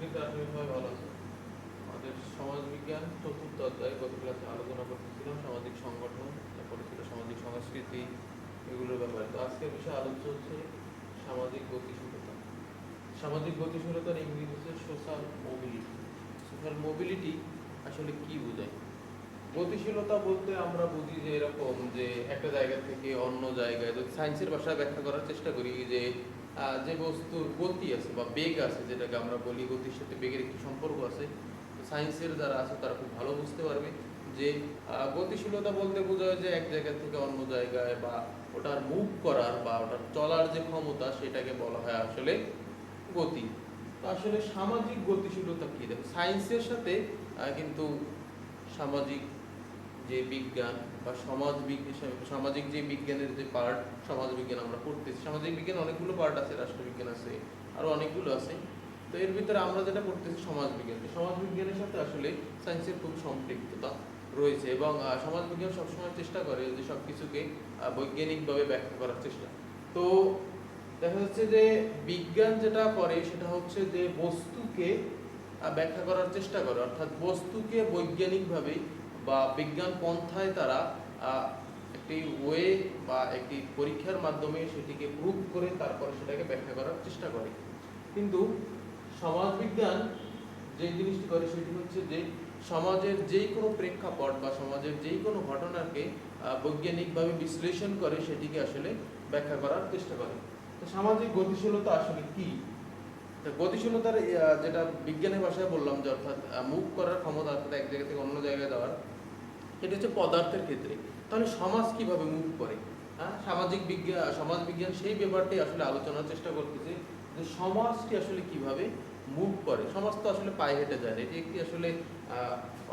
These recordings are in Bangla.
কিন্তু আসলে সবাই ভালো আছে। আমাদের সমাজবিজ্ঞান চতুর্থ অধ্যায় গত ক্লাসে আলোচনা করতেছিলাম সামাজিক সংগঠন, তারপরে ছিল সামাজিক সংস্কৃতি, এগুলোর ব্যাপারে। তো আজকের বিষয়ে আলোচ্য হচ্ছে সামাজিক গতিশীলতা। সামাজিক গতিশীলতার ইংরেজি হচ্ছে সোশ্যাল মোবিলিটি। সোশ্যাল মোবিলিটি আসলে কি বোঝায়? গতিশীলতা বলতে আমরা বুঝি যে এরকম যে একটা জায়গা থেকে অন্য জায়গায়, যদি সায়েন্সের ভাষায় ব্যাখ্যা করার চেষ্টা করি, যে যে বস্তুর গতি আছে বা বেগ আছে, যেটাকে আমরা বলি গতির সাথে বেগের একটি সম্পর্ক আছে। তো সায়েন্সের যারা আছে তারা খুব ভালো বুঝতে পারবে যে গতিশীলতা বলতে বোঝায় যে এক জায়গা থেকে অন্য জায়গায় বা ওটার মুভ করার বা ওটার চলার যে ক্ষমতা, সেটাকে বলা হয় আসলে গতি। তো আসলে সামাজিক গতিশীলতা কি? দেখো, সায়েন্সের সাথে কিন্তু সামাজিক যে বিজ্ঞান বা সামাজিক যে বিজ্ঞানের যে পার্ট, সমাজ বিজ্ঞান আমরা পড়তেছি। সামাজিক বিজ্ঞান অনেকগুলো পার্ট আছে, রাষ্ট্রবিজ্ঞান আছে, আরো অনেকগুলো আছে। তো এর ভিতরে আমরা যেটা পড়তেছি সমাজ বিজ্ঞান, সমাজ বিজ্ঞানের সাথে আসলে সায়েন্সের খুব সম্পৃক্ততা রয়েছে, এবং সমাজ বিজ্ঞান সবসময় চেষ্টা করে যে সব কিছুকে বৈজ্ঞানিকভাবে ব্যাখ্যা করার চেষ্টা। তো দেখা যাচ্ছে যে বিজ্ঞান যেটা করে সেটা হচ্ছে যে বস্তুকে ব্যাখ্যা করার চেষ্টা করে, অর্থাৎ বস্তুকে বৈজ্ঞানিকভাবে বা বিজ্ঞান পন্থায় তারা একটি ওয়ে বা একটি পরীক্ষার মাধ্যমে সেটিকে প্রুভ করে তারপরে সেটাকে ব্যাখ্যা করার চেষ্টা করে। কিন্তু সমাজবিজ্ঞান যে জিনিসটি করে সেটি হচ্ছে যে সমাজের যেই কোনো প্রেক্ষাপট বা সমাজের যেই কোনো ঘটনাকে বৈজ্ঞানিকভাবে বিশ্লেষণ করে সেটিকে আসলে ব্যাখ্যা করার চেষ্টা করে। তো সামাজিক গতিশীলতা আসলে কি? গতিশীলতার যেটা বিজ্ঞানের ভাষায় বললাম যে অর্থাৎ মুভ করার ক্ষমতা, অর্থাৎ এক জায়গা থেকে অন্য জায়গায় যাওয়ার, এটা হচ্ছে পদার্থের ক্ষেত্রে। তাহলে সমাজ কিভাবে মুভ করে? সমাজ বিজ্ঞান সেই ব্যাপারটি আসলে আলোচনার চেষ্টা করতেছে যে সমাজটি আসলে কিভাবে মুভ করে। সমাজ তো আসলে পায়ে হেঁটে যায় না, এটি একটি আসলে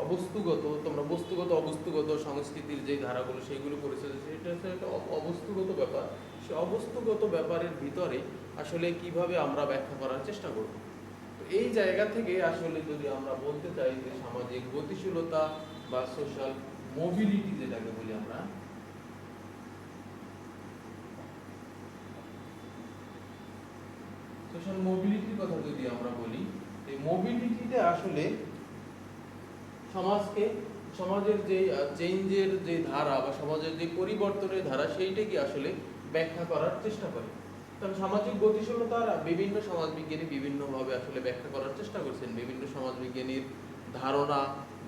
অবস্তুগত, তোমরা বস্তুগত অবস্তুগত সংস্কৃতির যে ধারাগুলো সেইগুলো করেছে, সেটা হচ্ছে একটা অবস্তুগত ব্যাপার। সে অবস্তুগত ব্যাপারের ভিতরে আসলে কিভাবে আমরা ব্যাখ্যা করার চেষ্টা করব। তো এই জায়গা থেকে আসলে যদি আমরা বলতে চাই যে সামাজিক গতিশীলতা বা সোশ্যাল মোবিলিটি যেটাকে বলি আমরা, সোশ্যাল মোবিলিটির কথা যদি আমরা বলি, এই মোবিলিটিতে আসলে সমাজের যে চেঞ্জের যে ধারা বা সমাজের যে পরিবর্তনের ধারা, সেইটাকে আসলে ব্যাখ্যা করার চেষ্টা করে। তবে সামাজিক গতিশীলতার বিভিন্ন সমাজবিজ্ঞানী বিভিন্নভাবে আসলে ব্যাখ্যা করার চেষ্টা করছেন। বিভিন্ন সমাজবিজ্ঞানীর ধারণা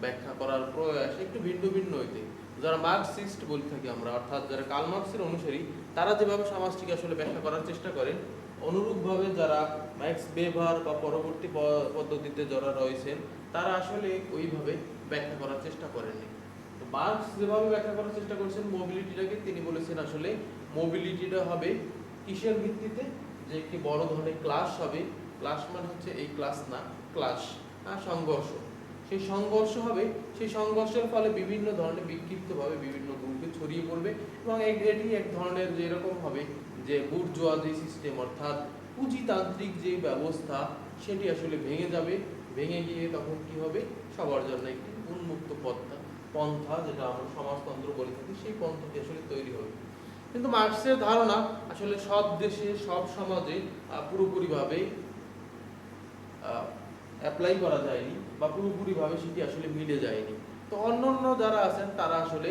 ব্যাখ্যা করার প্রয়াস একটু ভিন্ন ভিন্ন হইতে। যারা মার্কসিস্ট বলে থাকি আমরা, অর্থাৎ যারা কার্ল মার্কসের অনুসারী, তারা যেভাবে সমাজটিকে আসলে ব্যাখ্যা করার চেষ্টা করেন, অনুরূপভাবে যারা ম্যাক্স ওয়েবার বা পরবর্তী পদ্ধতিতে যারা রয়েছেন, তারা আসলে ওইভাবে ব্যাখ্যা করার চেষ্টা করেননি। তো মার্কস যেভাবে ব্যাখ্যা করার চেষ্টা করেছেন মোবিলিটিটাকে, তিনি বলেছেন আসলে মোবিলিটিটা হবে কিসের ভিত্তিতে? যে একটি বড় ধরনের ক্লাস হবে। ক্লাস মানে হচ্ছে এই ক্লাস না, ক্লাস, সংঘর্ষ। সেই সংঘর্ষ হবে, সেই সংঘর্ষের ফলে বিভিন্ন ধরনের বিক্ষিপ্তভাবে বিভিন্ন গ্রুপে ছড়িয়ে পড়বে, এবং এটি এক ধরনের যেরকম হবে যে বুর্জোয়া যে সিস্টেম, অর্থাৎ পুঁজিতান্ত্রিক যে ব্যবস্থা, সেটি আসলে ভেঙে যাবে। ভেঙে গিয়ে তখন কি হবে? সবার জন্য একটি উন্মুক্ত পন্থা, যেটা আমরা সমাজতন্ত্র বলে থাকি, সেই পন্থাটি আসলে তৈরি হবে। কিন্তু মার্কসের ধারণা আসলে সব দেশে সব সমাজে পুরোপুরিভাবে অ্যাপ্লাই করা যায়নি বা পুরোপুরিভাবে সেটি আসলে মিলে যায়নি। তো অন্যান্য যারা আছেন তারা আসলে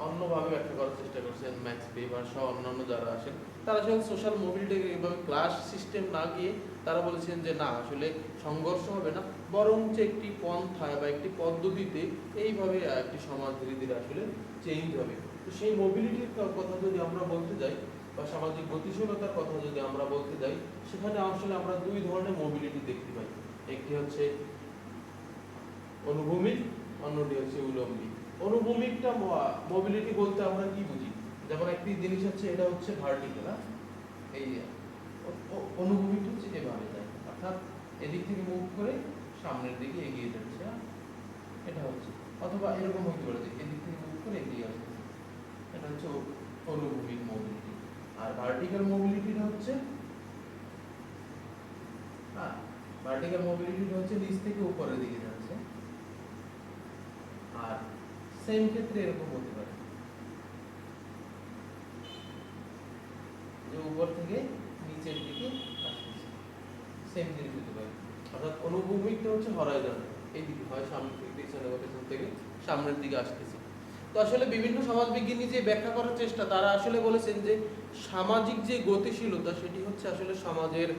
অন্যভাবে ব্যাখ্যা করার চেষ্টা করছেন। ম্যাক্স ওয়েবার সহ অন্যান্য যারা আছেন, তারা আসলে সোশ্যাল মোবিলিটিকে এভাবে ক্লাস সিস্টেম না গিয়ে তারা বলেছেন যে না, আসলে সংঘর্ষ হবে না, বরঞ্চ একটি পন্থায় বা একটি পদ্ধতিতে এইভাবে একটি সমাজ ধীরে ধীরে আসলে চেঞ্জ হবে। তো সেই মোবিলিটির কথা যদি আমরা বলতে যাই বা সামাজিক গতিশীলতার কথা যদি আমরা বলতে যাই, সেখানে আসলে আমরা দুই ধরনের মোবিলিটি দেখতে পাই। একটি হচ্ছে অনুভূমিক, অন্যটি হচ্ছে উলম্বিক। অনুভূমিকটা মোবিলিটি বলতে আমরা কি বুঝি? যেমন একটি জিনিস হচ্ছে, এটা হচ্ছে ভার্টিক্যাল, এই অনুভূমিক হচ্ছে এভাবে যায়, অর্থাৎ এদিক থেকে মুভ করে সামনের দিকে এগিয়ে যাচ্ছে, এটা হচ্ছে। অথবা এরকম হতে পারে যে এদিক থেকে মুভ করে এগিয়ে আসছে, এটা হচ্ছে অনুভূমিক মোবিলিটি। আর ভার্টিক্যাল মোবিলিটিটা হচ্ছে, ভার্টিক্যাল মোবিলিটিটা হচ্ছে নিচ থেকে উপরের দিকে যাচ্ছে। আর সেম ক্ষেত্রে এরকম হতে পারে যে উপর থেকে নিচের দিকে আসছে, সেম জিনিস হতে পারে। অর্থাৎ অনুভূমিকটা হচ্ছে হরাইজন্টাল, এইদিকে হয় সামনে থেকে পিছনে বা পেছন থেকে সামনের দিকে আসতেছে। তো আসলে বিভিন্ন সমাজবিজ্ঞানী যে ব্যাখ্যা করার চেষ্টা, তারা আসলে বলেছেন যে সামাজিক যে গতিশীলতা সেটি হচ্ছে আসলে সমাজের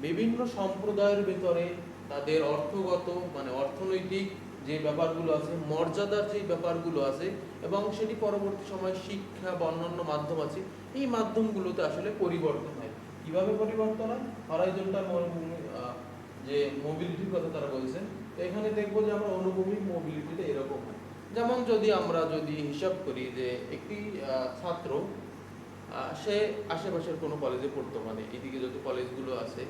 বিভিন্ন সম্প্রদায়ের ভেতরে তাদের অর্থগত মানে অর্থনৈতিক যে ব্যাপারগুলো আছে, মর্যাদার যে ব্যাপারগুলো আছে, এবং সেটি পরবর্তী সময় শিক্ষা বা অন্যান্য মাধ্যম আছে, এই মাধ্যমগুলোতে আসলে পরিবর্তন হয়। কিভাবে পরিবর্তন হয়? হরাইজন্টাল যে মোবিলিটির কথা তারা বলছেন, তো এখানে দেখবো যে আমরা অনুভূমিক মোবিলিটিটা এরকম হয়। যেমন আমরা যদি হিসাব করি যে একটি ছাত্র সে আশেপাশের কোনো কলেজে পড়তো, মানে এদিকে যত কলেজগুলো আছে,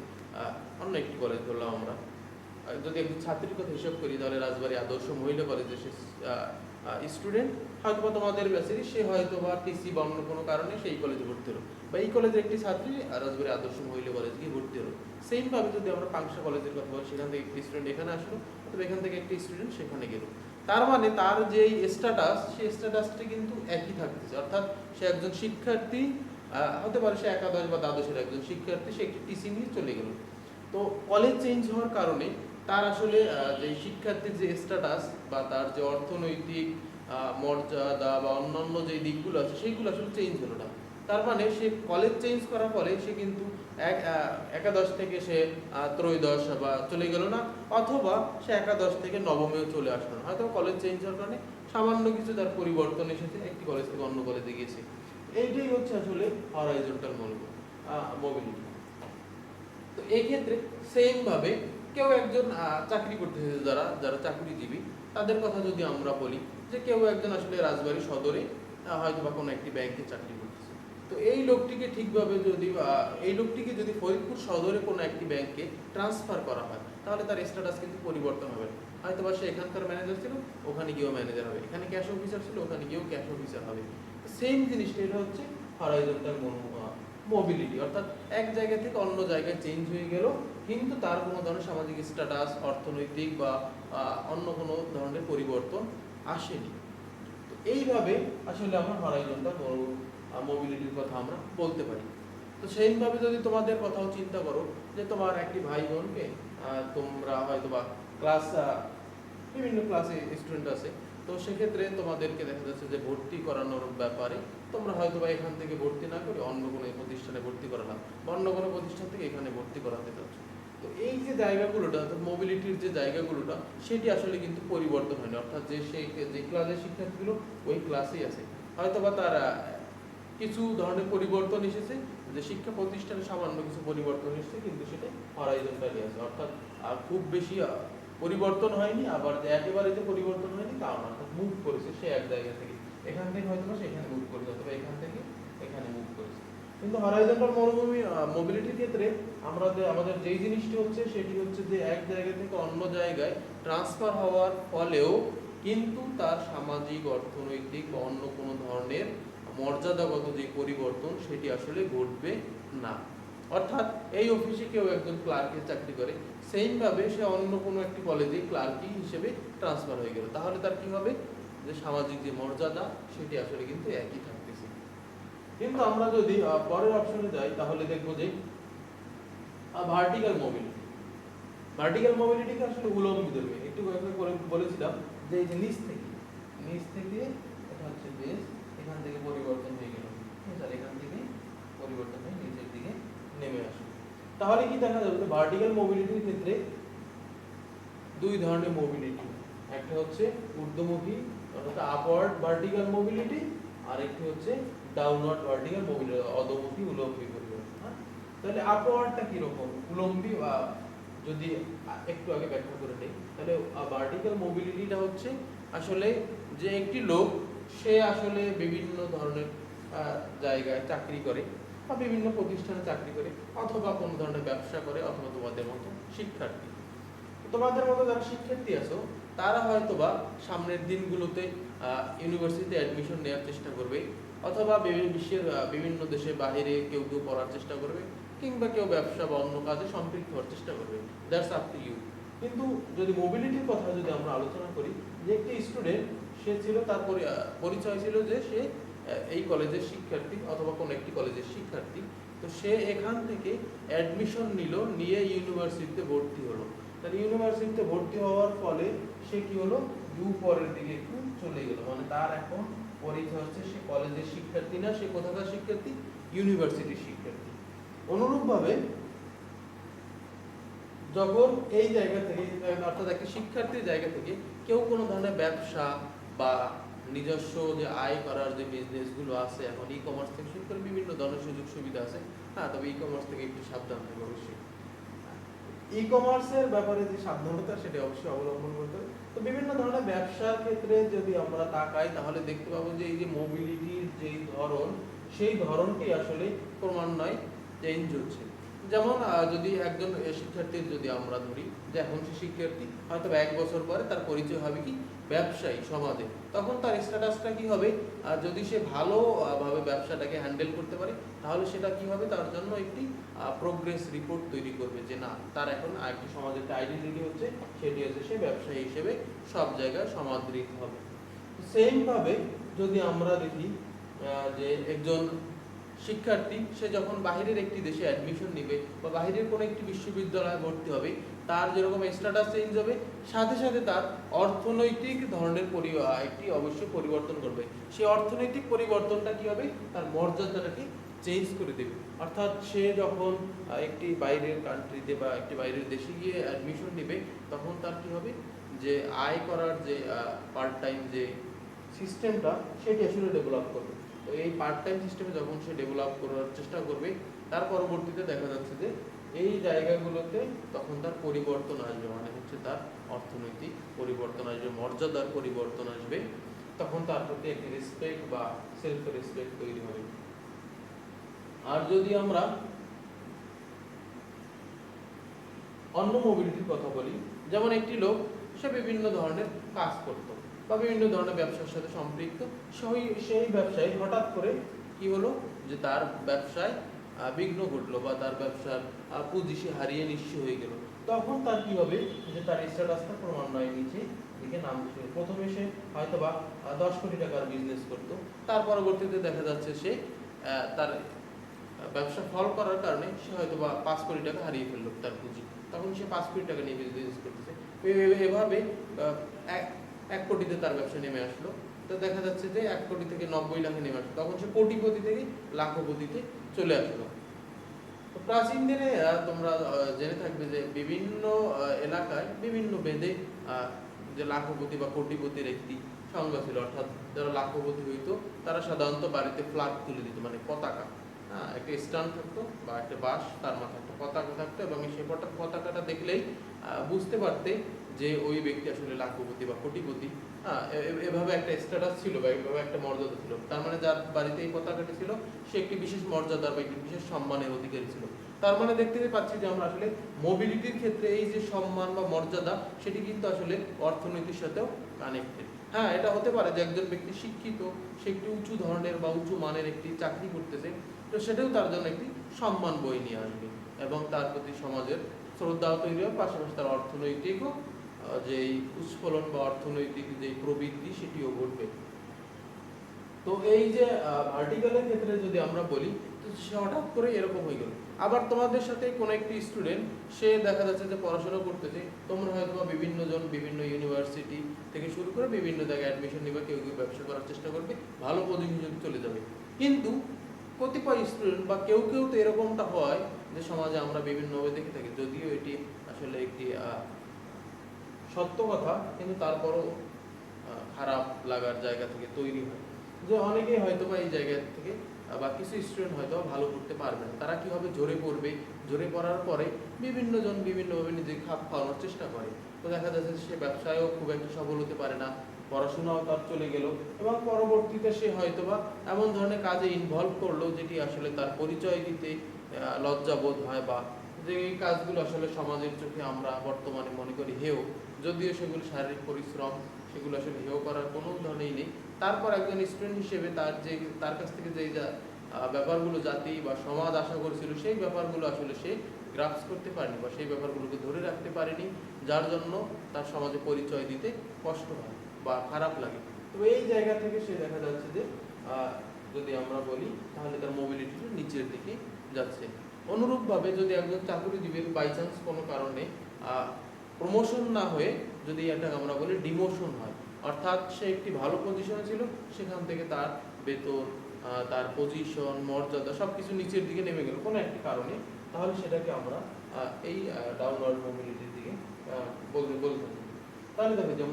অন্য একটি কলেজ ধরলাম আমরা, যদি একটি ছাত্রীর কথা হিসাব করি তাহলে রাজবাড়ী আদর্শ মহিলা কলেজে সে স্টুডেন্ট, হয়তো বা তোমাদের ব্যাচেরই, সে হয়তো বা টিসি বা অন্য কোনো কারণে সেই কলেজে ভর্তি হলো, বা এই কলেজের একটি ছাত্রী রাজবাড়ী আদর্শ মহিলা কলেজে গিয়ে ভর্তি হলো। সেমভাবে যদি আমরা পাংশা কলেজের কথা বলি, সেখান থেকে একটি স্টুডেন্ট এখানে আসলো, অথবা এখান থেকে একটি স্টুডেন্ট সেখানে গেল, তার মানে তার যে স্ট্যাটাস, সেই স্ট্যাটাসটি কিন্তু একই থাকতেছে। অর্থাৎ সে একজন শিক্ষার্থী, হতে পারে সে একাদশ বা দ্বাদশের একজন শিক্ষার্থী, সে একটি টিসি নিয়ে চলে গেল। তো কলেজ চেঞ্জ হওয়ার কারণে তার আসলে যে শিক্ষার্থীর যে স্ট্যাটাস বা তার যে অর্থনৈতিক মর্যাদা বা অন্যান্য যে দিকগুলো আছে, সেইগুলো আসলে চেঞ্জ হলো না। তার মানে সে কলেজ চেঞ্জ করার ফলে সে কিন্তু একাদশ থেকে সে ত্রয়োদশ বা চলে গেল না, অথবা সে একাদশ থেকে নবমেও চলে আসলো না। হয়তো কলেজ চেঞ্জ হওয়ার কারণে সামান্য কিছু তার পরিবর্তন এসেছে, একটি কলেজ থেকে অন্য কলেজে গিয়েছে। এইটাই হচ্ছে আসলে হরাইজন্টাল মোবিলিটি। তো এই ক্ষেত্রে সেম ভাবে কেউ একজন চাকরি করতেছে, যারা যারা চাকরিজীবী, তাদের কথা যদি আমরা বলি, যে কেউ একজন আসলে রাজবাড়ী সদরে হয়তো বা কোনো একটি ব্যাংকে চাকরি করতেছে, তো এই লোকটিকে ঠিকভাবে যদি এই লোকটিকে যদি ফরিদপুর সদরে কোনো একটি ব্যাংকে ট্রান্সফার করা হয়, তাহলে তার স্ট্যাটাস কিন্তু পরিবর্তন হবে। হয়তো বা সে এখানকার ম্যানেজার ছিল, ওখানে গিয়েও ম্যানেজার হবে, এখানে ক্যাশ অফিসার ছিল, ওখানে গিয়েও ক্যাশ অফিসার হবে। সেম জিনিসটা, এটা হচ্ছে হরাইজন্টাল মোবিলিটি, অর্থাৎ এক জায়গা থেকে অন্য জায়গায় চেঞ্জ হয়ে গেল, কিন্তু তার কোনো ধরনের সামাজিক স্ট্যাটাস, অর্থনৈতিক বা অন্য কোনো ধরনের পরিবর্তন আসেনি। তো এইভাবে আসলে আমরা হরাইজন্টাল মোবিলিটির কথা আমরা বলতে পারি। তো সেইভাবে যদি তোমাদের কথাও চিন্তা করো, যে তোমার একটি ভাই বোনকে তোমরা হয়তো বা ক্লাস বিভিন্ন ক্লাসে স্টুডেন্ট আছে, তো সেক্ষেত্রে তোমাদেরকে দেখা যাচ্ছে যে ভর্তি করানোর ব্যাপারে তোমরা হয়তো বা এখান থেকে ভর্তি না করে অন্য কোনো প্রতিষ্ঠানে ভর্তি করালাম, বা অন্য কোনো প্রতিষ্ঠান থেকে এখানে ভর্তি করাতে চাচ্ছ। তো এই যে জায়গাগুলোটা, মোবিলিটির যে জায়গাগুলোটা, সেটি আসলে কিন্তু পরিবর্তন হয়নি। অর্থাৎ যে ক্লাসের শিক্ষার্থীগুলো ওই ক্লাসেই আছে, হয়তো বা তার কিছু ধরনের পরিবর্তন এসেছে, যে শিক্ষা প্রতিষ্ঠানে সামান্য কিছু পরিবর্তন এসেছে, কিন্তু সেটা হরাইজন্টালি আছে। অর্থাৎ খুব বেশি পরিবর্তন হয়নি, আবার যে একেবারে যে পরিবর্তন হয়নি তাও না, অর্থাৎ মুভ করেছে সে এক জায়গা থেকে, এখান থেকে হয়তো বা সেখানে মুভ করেছে, অথবা এখান থেকে এখানে মুভ করেছে। কিন্তু হরাইজন্টাল মোবিলিটির ক্ষেত্রে আমাদের যেই জিনিসটি হচ্ছে, সেটি হচ্ছে যে এক জায়গা থেকে অন্য জায়গায় ট্রান্সফার হওয়ার ফলেও কিন্তু তার সামাজিক, অর্থনৈতিক বা অন্য কোনো ধরনের মর্যাদাগত যে পরিবর্তন, সেটি আসলে ঘটবে না। অর্থাৎ এই অফিসে কেউ একজন ক্লার্কের চাকরি করে, সেইভাবে সে অন্য কোনো একটি কলেজে ক্লার্কি হিসেবে ট্রান্সফার হয়ে গেল, তাহলে তার কি হবে, যে সামাজিক যে মর্যাদা, সেটি আসলে কিন্তু একই থাকতেছে। কিন্তু আমরা যদি পরের অপশনে যাই, তাহলে দেখবো যে ভার্টিক্যাল মোবিলিটি। ভার্টিক্যাল মোবিলিটিকে আসলে উলম্ব ধর্মী, একটু করে বলেছিলাম যে এই যে নিচ থেকে এটা হচ্ছে বেস, এখান থেকে পরিবর্তন হয়ে গেল, এখান থেকে পরিবর্তন হয়ে নিচের দিকে নেমে আসবে। তাহলে কি দেখা যাবে, ভার্টিক্যাল মোবিলিটির ক্ষেত্রে দুই ধরনের মোবিলিটি, একটা হচ্ছে ঊর্ধ্বমুখী অর্থাৎ আপওয়ার্ড ভার্টিক্যাল মোবিলিটি, আর একটি হচ্ছে ডাউনওয়ার্ড ভার্টিক্যাল মোবিলিটি, অধোমুখী উলম্বী পরিবর্তন। তাহলে আপওয়ার্ডটা কি রকম, উলম্বী যদি একটু আগে ব্যাখ্যা করে নেই, তাহলে ভার্টিক্যাল মোবিলিটিটা হচ্ছে আসলে যে একটি লোক, সে আসলে বিভিন্ন ধরনের জায়গায় চাকরি করে, বা বিভিন্ন প্রতিষ্ঠানে চাকরি করে, অথবা কোনো ধরনের ব্যবসা করে, অথবা তোমাদের মতো শিক্ষার্থী। তোমাদের মতো যারা শিক্ষার্থী আছো, তারা হয়তো বা সামনের দিনগুলোতে ইউনিভার্সিটিতে অ্যাডমিশন নেওয়ার চেষ্টা করবে, অথবা বিশ্বের বিভিন্ন দেশে বাইরে কেউ কেউ পড়ার চেষ্টা করবে, কিংবা কেউ ব্যবসা বা অন্য কাজে সম্পৃক্ত হওয়ার চেষ্টা করবে। That's up to you. কিন্তু যদি মোবিলিটির কথা যদি আমরা আলোচনা করি, যে একটি স্টুডেন্ট, সে ছিল, তার পরিচয় ছিল যে সে এই কলেজের শিক্ষার্থী, অথবা কোনো একটি কলেজের শিক্ষার্থী, তো সে এখান থেকে অ্যাডমিশন নিয়ে ইউনিভার্সিটিতে ভর্তি হলো। তাহলে ইউনিভার্সিটিতে ভর্তি হওয়ার ফলে সে কি হলো, ইউ পরের দিকে একটু চলে গেল, মানে তার এখন পরীক্ষা হচ্ছে সে কলেজের শিক্ষার্থী না, সে কোথাকার শিক্ষার্থী, ইউনিভার্সিটির শিক্ষার্থী। অনুরূপভাবে যখন এই জায়গা থেকে অর্থাৎ একটা শিক্ষার্থীর জায়গা থেকে কেউ কোনো ধরনের ব্যবসা বা নিজস্ব যে আয় করার যে বিজনেসগুলো আছে, এখন ই কমার্স থেকে শুরু করে বিভিন্ন ধরনের সুযোগ সুবিধা আছে। হ্যাঁ, তবে ই কমার্স থেকে একটু সাবধান থাকবে অবশ্যই। ই কমার্সের ব্যাপারে যে সাবধানতা সেটা অবশ্যই অবলম্বন করতে হবে। তো বিভিন্ন ধরনের ব্যবসার ক্ষেত্রে যদি আমরা তাকাই তাহলে দেখতে পাবো যে এই যে মোবিলিটির যেই ধরন, সেই ধরনটি আসলে ক্রমান্বয়ে চেঞ্জ হচ্ছে। যেমন যদি একজন শিক্ষার্থীর যদি আমরা ধরি যে এখন সে শিক্ষার্থী, হয়তো 1 বছর পরে তার পরিচয় হবে কি ব্যবসায়ী সমাজে, তখন তার স্ট্যাটাসটা কি হবে, যদি সে ভালোভাবে ব্যবসাটাকে হ্যান্ডেল করতে পারে তাহলে সেটা কি হবে, তার জন্য একটি প্রোগ্রেস রিপোর্ট তৈরি করবে যে না, তার এখন একটি সমাজের একটা আইডেন্টিটি হচ্ছে, সেটি হচ্ছে সে ব্যবসায়ী হিসেবে সব জায়গায় সমাদৃত হবে। সেম ভাবে যদি আমরা দেখি যে একজন শিক্ষার্থী সে যখন বাহিরের একটি দেশে অ্যাডমিশন নেবে বা বাহিরের কোনো একটি বিশ্ববিদ্যালয়ে ভর্তি হবে, তার যেরকম স্ট্যাটাস চেঞ্জ হবে, সাথে সাথে তার অর্থনৈতিক ধরনের একটি অবশ্যই পরিবর্তন করবে। সেই অর্থনৈতিক পরিবর্তনটা কি হবে, তার মর্যাদাটাকে চেঞ্জ করে দেবে। অর্থাৎ সে যখন একটি বাইরের কান্ট্রিতে বা একটি বাইরের দেশে গিয়ে অ্যাডমিশন নেবে, তখন তার কি হবে, যে আয় করার যে পার্ট টাইম যে সিস্টেমটা, সেটি আসলে ডেভেলপ করবে। তো এই পার্ট টাইম সিস্টেমে যখন সে ডেভেলপ করার চেষ্টা করবে, তার পরবর্তীতে দেখা যাচ্ছে যে এই জায়গাগুলোতে তখন তার পরিবর্তন আসবে, মানে হচ্ছে তার অর্থনৈতিক পরিবর্তন আসবে, মর্যাদার পরিবর্তন আসবে, তখন তার প্রতি একটি রেসপেক্ট বা সেলফ রেসপেক্ট তৈরি হবে। আর যদি আমরা অন্য মোবিলিটির কথা বলি, যেমন একটি লোক সে বিভিন্ন ধরনের কাজ করত বা বিভিন্ন ধরনের ব্যবসার সাথে সম্পৃক্ত, সেই ব্যবসায় হঠাৎ করে কি হলো, যে তার ব্যবসায় বিঘ্ন ঘটলো বা তার ব্যবসার পুঁজি সে হারিয়ে নিঃস্ব হয়ে গেল, তখন তার কি হবে, যে তার স্ট্যাটাসটা ক্রমান্বয়ে নিচে দিকে নামছে। প্রথমে সে হয়তোবা 10 কোটি টাকার বিজনেস করতো, তার পরবর্তীতে দেখা যাচ্ছে সে তার ব্যবসা ফল করার কারণে সে হয়তোবা 5 কোটি টাকা হারিয়ে ফেললো তার পুঁজি, তখন সে 5 কোটি টাকা নিয়ে বিজনেস করতেছে। এভাবে 1 কোটিতে তার ব্যবসা নেমে আসলো, তো দেখা যাচ্ছে যে 1 কোটি থেকে 90 লাখে নেমে আসলো, তখন সে কোটিপতি থেকে লাখপতিতে চলে আসলো। তো প্রাচীন দিনে তোমরা জেনে থাকবে যে বিভিন্ন এলাকায় বিভিন্ন বেদে যে লাখপতি বা কোটিপতির একটি সংজ্ঞা ছিল, অর্থাৎ যারা লাখপতি হইতো তারা সাধারণত বাড়িতে ফ্ল্যাগ তুলে দিত, মানে পতাকা, একটা স্ট্যান্ড থাকতো বা একটা বাঁশ, তার মাথায় একটা পতাকা থাকতো, এবং সেই পতাকাটা দেখলেই বুঝতে পারতে যে ওই ব্যক্তি আসলে লাখপতি বা কোটিপতি। এভাবে একটা স্ট্যাটাস ছিল বা এভাবে একটা মর্যাদা ছিল, তার মানে যার বাড়িতে এই পতাকাটি ছিল সে একটি বিশেষ মর্যাদার বা একটি বিশেষ সম্মানের অধিকারী ছিল। তার মানে দেখতে পাচ্ছি যে আমরা আসলে মোবিলিটির ক্ষেত্রে এই যে সম্মান বা মর্যাদা, সেটি কিন্তু আসলে অর্থনীতির সাথেও কানেক্টেড। হ্যাঁ, এটা হতে পারে যে একজন ব্যক্তি শিক্ষিত, সে একটি উঁচু ধরনের বা উঁচু মানের একটি চাকরি করতেছে, তো সেটাও তার জন্য একটি সম্মান বয়ে নিয়ে আসবে এবং তার প্রতি সমাজের শ্রদ্ধা তৈরি হবে, পাশাপাশি তার অর্থনৈতিকও যেই উৎস্ফলন বা অর্থনৈতিক যে প্রবৃদ্ধি সেটিও ঘটবে। তো এই যে ভার্টিক্যালের ক্ষেত্রে যদি আমরা বলি, তো সে হঠাৎ করে এরকম হয়ে গেল। আবার তোমাদের সাথে কোনো একটি স্টুডেন্ট, সে দেখা যাচ্ছে যে পড়াশোনা করতেছে, তোমরা হয়তো বিভিন্ন জন বিভিন্ন ইউনিভার্সিটি থেকে শুরু করে বিভিন্ন জায়গায় অ্যাডমিশন নিবে, কেউ কেউ ব্যবসা করার চেষ্টা করবে, ভালো পজিশনে চলে যাবে। কিন্তু কতিপয় স্টুডেন্ট বা কেউ কেউ তো এরকমটা হয় যে সমাজে আমরা বিভিন্নভাবে দেখে থাকি, যদিও এটি আসলে একটি সত্য কথা, কিন্তু তারপরও খারাপ লাগার জায়গা থেকে তৈরি হয় যে অনেকেই হয়তো বা এই জায়গা থেকে বা কিছু স্টুডেন্ট হয়তো ভালো করতে পারবে না, তারা কি হবে, ঝরে পড়বে। ঝরে পড়ার পরে বিভিন্ন জন বিভিন্নভাবে নিজেকে খাপ খাওয়ানোর চেষ্টা করে, তো দেখা যাচ্ছে সে ব্যবসায়ও খুব একটা সফল হতে পারে না, পড়াশোনাও তার চলে গেল, এবং পরবর্তীতে সে হয়তোবা এমন ধরনের কাজে ইনভলভ করলো যেটি আসলে তার পরিচয় দিতে লজ্জাবোধ হয়, বা যে এই কাজগুলো আসলে সমাজের চোখে আমরা বর্তমানে মনে করি হেয়, যদিও সেগুলো শারীরিক পরিশ্রম, সেগুলো আসলে হেয় করার কোনো ধরনেই নেই। তারপর একজন স্টুডেন্ট হিসেবে তার কাছ থেকে যে ব্যাপারগুলো জাতি বা সমাজ আশা করেছিল, সেই ব্যাপারগুলো আসলে সে গ্রাস্প করতে পারেনি বা সেই ব্যাপারগুলোকে ধরে রাখতে পারেনি, যার জন্য তার সমাজে পরিচয় দিতে কষ্ট হয় বা খারাপ লাগে। তো এই জায়গা থেকে সে দেখা যাচ্ছে যে যদি আমরা বলি তাহলে তার মোবিলিটিটা নিচের দিকে যাচ্ছে। অনুরূপভাবে যদি একজন চাকরিজীবীর বাই চান্স কোনো কারণে প্রমোশন না হয়ে যদি এটা আমরা বলি ডিমোশন হয়, অর্থাৎ সে একটি ভালো পজিশনে ছিল, সেখান থেকে তার বেতন, তার পজিশন, মর্যাদা সব কিছু নিচের দিকে নেমে গেল কোনো একটি কারণে, তাহলে সেটাকে আমরা এই ডাউনওয়ার্ড মোবিলিটির দিকে বলতে থাকি। তাহলে দেখো যে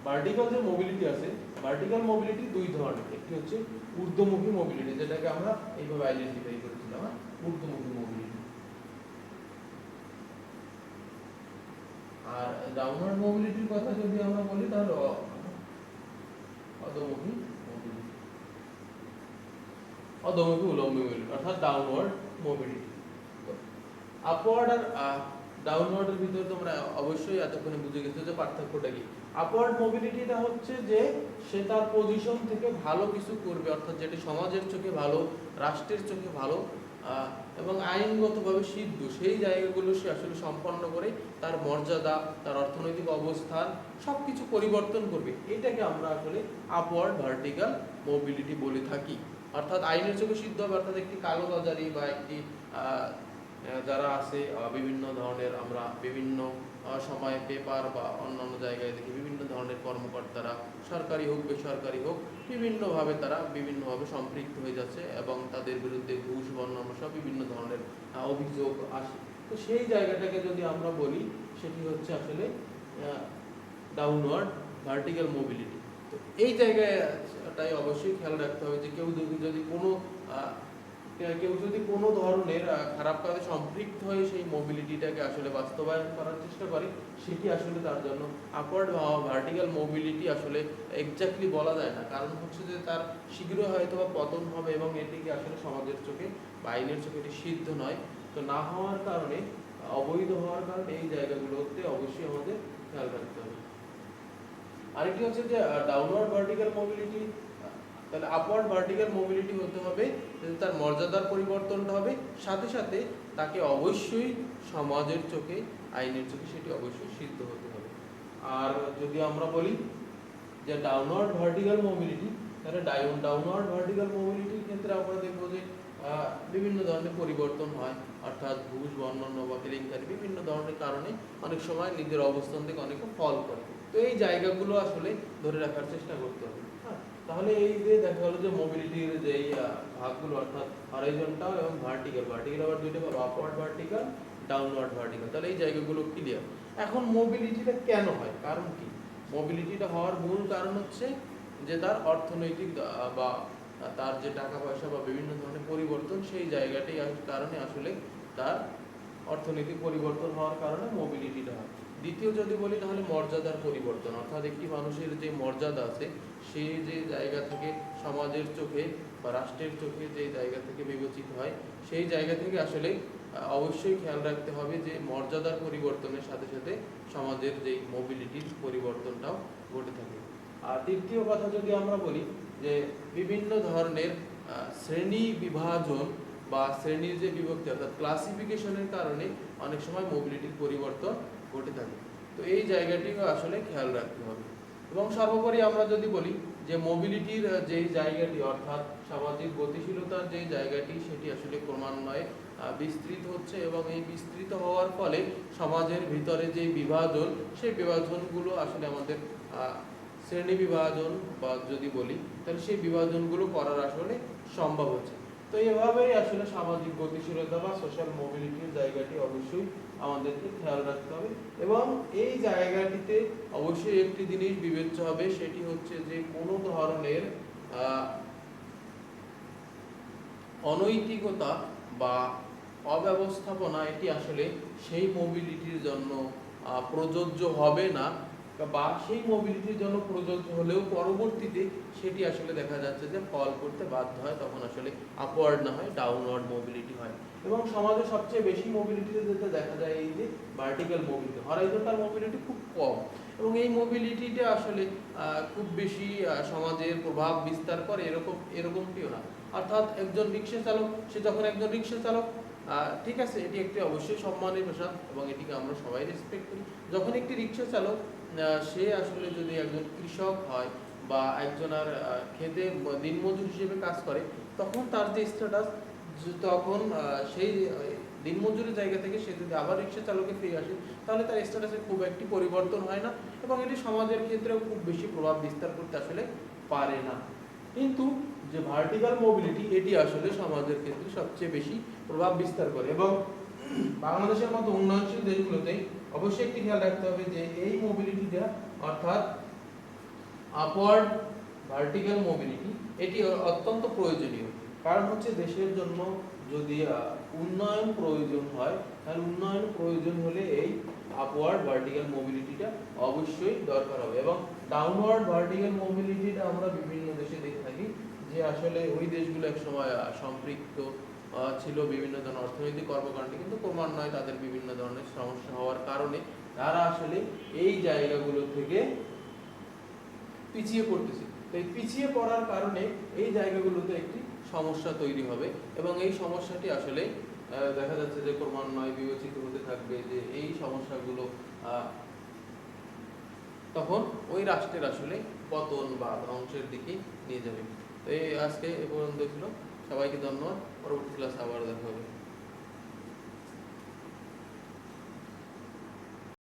ভার্টিক্যাল যে মোবিলিটি আছে, ভার্টিক্যাল মোবিলিটি দুই ধরনের। একটি হচ্ছে ঊর্ধ্বমুখী মোবিলিটি, যেটাকে আমরা এইভাবে আইডেন্টিফাই করেছিলাম, ঊর্ধ্বমুখী মোবিলিটি। আর ডাউনওয়ার্ড মোবিলিটির কথা যদি আমরা বলি তাহলে অধোমুখী মোবিলিটি, অধোমুখী উলম্ব মোবিলিটি অর্থাৎ ডাউনওয়ার্ড মোবিলিটি। আপওয়ার্ড আর ডাউনওয়ার্ডের ভিতরে তোমরা অবশ্যই এতক্ষণে বুঝে গেছো যে পার্থক্যটা কি। আপওয়ার্ড মোবিলিটিটা হচ্ছে যে সে তার পজিশন থেকে ভালো কিছু করবে, অর্থাৎ যেটি সমাজের চোখে ভালো, রাষ্ট্রের চোখে ভালো এবং আইনগতভাবে সিদ্ধ, সেই জায়গাগুলো সে আসলে সম্পন্ন করে তার মর্যাদা, তার অর্থনৈতিক অবস্থান সবকিছু পরিবর্তন করবে। এটাকে আমরা আসলে আপওয়ার্ড ভার্টিক্যাল মোবিলিটি বলে থাকি। অর্থাৎ আইনের চোখে সিদ্ধ হবে, অর্থাৎ একটি কালোবাজারি বা একটি যারা আছে বিভিন্ন ধরনের, আমরা বিভিন্ন সময় পেপার বা অন্যান্য জায়গায় দেখি বিভিন্ন ধরনের কর্মকর্তারা, সরকারি হোক বেসরকারি হোক, বিভিন্নভাবে তারা বিভিন্নভাবে সম্পৃক্ত হয়ে যাচ্ছে এবং তাদের বিরুদ্ধে ঘুষ বর্ণনা সব বিভিন্ন ধরনের অভিযোগ আসে। তো সেই জায়গাটাকে যদি আমরা বলি, সেটি হচ্ছে আসলে ডাউনওয়ার্ড ভার্টিক্যাল মোবিলিটি। তো এই জায়গাটাই অবশ্যই খেয়াল রাখতে হবে যে কেউ যদি কোনো ধরনের খারাপ কাজে সম্পৃক্ত হয়ে সেই মোবিলিটিটাকে আসলে বাস্তবায়ন করার চেষ্টা করে, সেটি আসলে তার জন্য আপওয়ার্ড ভার্টিক্যাল মোবিলিটি আসলে এক্স্যাক্টলি বলা যায় না। কারণ হচ্ছে যে তার শীঘ্রই হয়তো বা পতন হবে এবং এটিকে আসলে সমাজের চোখে বা আইনের চোখে এটি সিদ্ধ নয়। তো না হওয়ার কারণে, অবৈধ হওয়ার কারণে এই জায়গাগুলোতে অবশ্যই আমাদের খেয়াল রাখতে হবে। আরেকটি হচ্ছে যে ডাউনওয়ার্ড ভার্টিক্যাল মোবিলিটি, তাহলে আপওয়ার্ড ভার্টিক্যাল মোবিলিটি হতে হবে তার মর্যাদার পরিবর্তনটা হবে, সাথে সাথে তাকে অবশ্যই সমাজের চোখে, আইনের চোখে সেটি অবশ্যই সিদ্ধ হতে হবে। আর যদি আমরা বলি যে ডাউনওয়ার্ড ভার্টিক্যাল মোবিলিটি, তাহলে ডাউনওয়ার্ড ভার্টিক্যাল মোবিলিটির ক্ষেত্রে আমরা দেখবো যে বিভিন্ন ধরনের পরিবর্তন হয়, অর্থাৎ ঘুষ বর্ণনা বা কেলেঙ্কারি বিভিন্ন ধরনের কারণে অনেক সময় নিজের অবস্থান থেকে অনেকে ফল করে। তো এই জায়গাগুলো আসলে ধরে রাখার চেষ্টা করতে হবে। তাহলে এই যে দেখা গেল যে মোবিলিটির যে ভাগগুলো, অর্থাৎ হরাইজন্টাল এবং ভার্টিক্যাল আবার দুইটা ভাগ, আপওয়ার্ড ভার্টিক্যাল, ডাউনওয়ার্ড ভার্টিক্যাল। তাহলে এই জায়গাগুলো ক্লিয়ার। এখন মোবিলিটিটা কেন হয়, কারণ কি? মোবিলিটিটা হওয়ার মূল কারণ হচ্ছে যে তার অর্থনৈতিক বা তার যে টাকা পয়সা বা বিভিন্ন ধরনের পরিবর্তন, সেই জায়গাটাই কারণে আসলে তার অর্থনৈতিক পরিবর্তন হওয়ার কারণে মোবিলিটিটা হয়। দ্বিতীয় যদি বলি তাহলে মর্যাদার পরিবর্তন, অর্থাৎ একটি মানুষের যে মর্যাদা আছে, সে যে জায়গা থেকে সমাজের চোখে বা রাষ্ট্রের চোখে যে জায়গা থেকে বিবেচিত হয়, সেই জায়গা থেকে আসলে অবশ্যই খেয়াল রাখতে হবে যে মর্যাদার পরিবর্তনের সাথে সাথে সমাজের যে মোবিলিটির পরিবর্তনটাও ঘটে থাকে। আর তৃতীয় কথা যদি আমরা বলি যে বিভিন্ন ধরনের শ্রেণী বিভাজন বা শ্রেণীর যে বিভক্তি, অর্থাৎ ক্লাসিফিকেশনের কারণে অনেক সময় মোবিলিটির পরিবর্তন ঘটে থাকে। তো এই জায়গাটিও আসলে খেয়াল রাখতে হবে। এবং সর্বোপরি আমরা যদি বলি যে মোবিলিটির যেই জায়গাটি, অর্থাৎ সামাজিক গতিশীলতার যে জায়গাটি, সেটি আসলে ক্রমান্বয়ে বিস্তৃত হচ্ছে এবং এই বিস্তৃত হওয়ার ফলে সমাজের ভিতরে যে বিভাজন, সেই বিভাজনগুলো আসলে আমাদের শ্রেণী বিভাজন বা যদি বলি, তাহলে সেই বিভাজনগুলো করার আসলে সম্ভব হচ্ছে। তো এভাবেই আসলে সামাজিক গতিশীলতা বা সোশ্যাল মোবিলিটির জায়গাটি অবশ্যই আমাদেরকে খেয়াল রাখতে হবে। এবং এই জায়গাটিতে অবশ্যই একটি জিনিস বিবেচ্য হবে, সেটি হচ্ছে যে কোনো ধরনের অনৈতিকতা বা অব্যবস্থাপনা এটি আসলে সেই মোবিলিটির জন্য প্রযোজ্য হবে না, বা সেই মোবিলিটির জন্য প্রযোজ্য হলেও পরবর্তীতে সেটি আসলে দেখা যাচ্ছে যে ফল করতে বাধ্য হয়, তখন আসলে আপওয়ার্ড না হয় ডাউনওয়ার্ড মোবিলিটি হয়। এবং সমাজে সবচেয়ে বেশি মোবিলিটিতে যেটা দেখা যায় এই যে ভার্টিক্যাল মোবিলিটি, হরাইজন্টাল মোবিলিটি খুব কম, এবং এই মোবিলিটিটা আসলে খুব বেশি সমাজের প্রভাব বিস্তার করে এরকমটিও না। অর্থাৎ একজন রিক্সা চালক, সে যখন একজন রিক্সা চালক, ঠিক আছে, এটি একটি অবশ্যই সম্মানের পেশা এবং এটিকে আমরা সবাই রেসপেক্ট করি। যখন একটি রিক্সা চালক সে আসলে যদি একজন কৃষক হয় বা একজন আর খেতে দিনমজুর হিসেবে কাজ করে, তখন তার যে স্ট্যাটাস, তখন সেই দিনমজুরের জায়গা থেকে সে যদি আবার রিক্সা চালকে ফিরে আসে, তাহলে তার স্ট্যাটাসে খুব একটি পরিবর্তন হয় না এবং এটি সমাজের ক্ষেত্রেও খুব বেশি প্রভাব বিস্তার করতে আসলে পারে না। কিন্তু যে ভার্টিক্যাল মোবিলিটি, এটি আসলে সমাজের ক্ষেত্রে সবচেয়ে বেশি প্রভাব বিস্তার করে এবং বাংলাদেশের মতো উন্নয়নশীল দেশগুলোতে অবশ্যই একটি খেয়াল রাখতে হবে যে এই মোবিলিটিটা, অর্থাৎ আপওয়ার্ড ভার্টিক্যাল মোবিলিটি, এটি অত্যন্ত প্রয়োজনীয়। কারণ হচ্ছে দেশের জন্য যদি উন্নয়ন প্রয়োজন হয়, তাহলে উন্নয়ন প্রয়োজন হলে এই আপওয়ার্ড ভার্টিক্যাল মোবিলিটিটা অবশ্যই দরকার হবে। এবং ডাউনওয়ার্ড ভার্টিক্যাল মোবিলিটিটা আমরা বিভিন্ন দেশে দেখে থাকি যে আসলে ওই দেশগুলো একসময় সম্পৃক্ত ছিল বিভিন্ন ধরনের অর্থনৈতিক কর্মকাণ্ডে, কিন্তু ক্রমান্বয়ে তাদের বিভিন্ন ধরনের সমস্যা হওয়ার কারণে তারা আসলে এই জায়গাগুলো থেকে পিছিয়ে পড়তেছে। তো এই পিছিয়ে পড়ার কারণে এই জায়গাগুলোতে একটি সমস্যা তৈরি হবে এবং এই সমস্যাটি আসলে দেখা যাচ্ছে যে ক্রমান্বয়ে বিবেচিত হতে থাকবে যে এই সমস্যাগুলো তখন ওই রাষ্ট্রের আসলে পতন বা ধ্বংসের দিকে নিয়ে যাবে। তো এই আজকে এ পর্যন্ত ছিল। সবাইকে ধন্যবাদ। পরবর্তী ক্লাসে আবার দেখা হবে।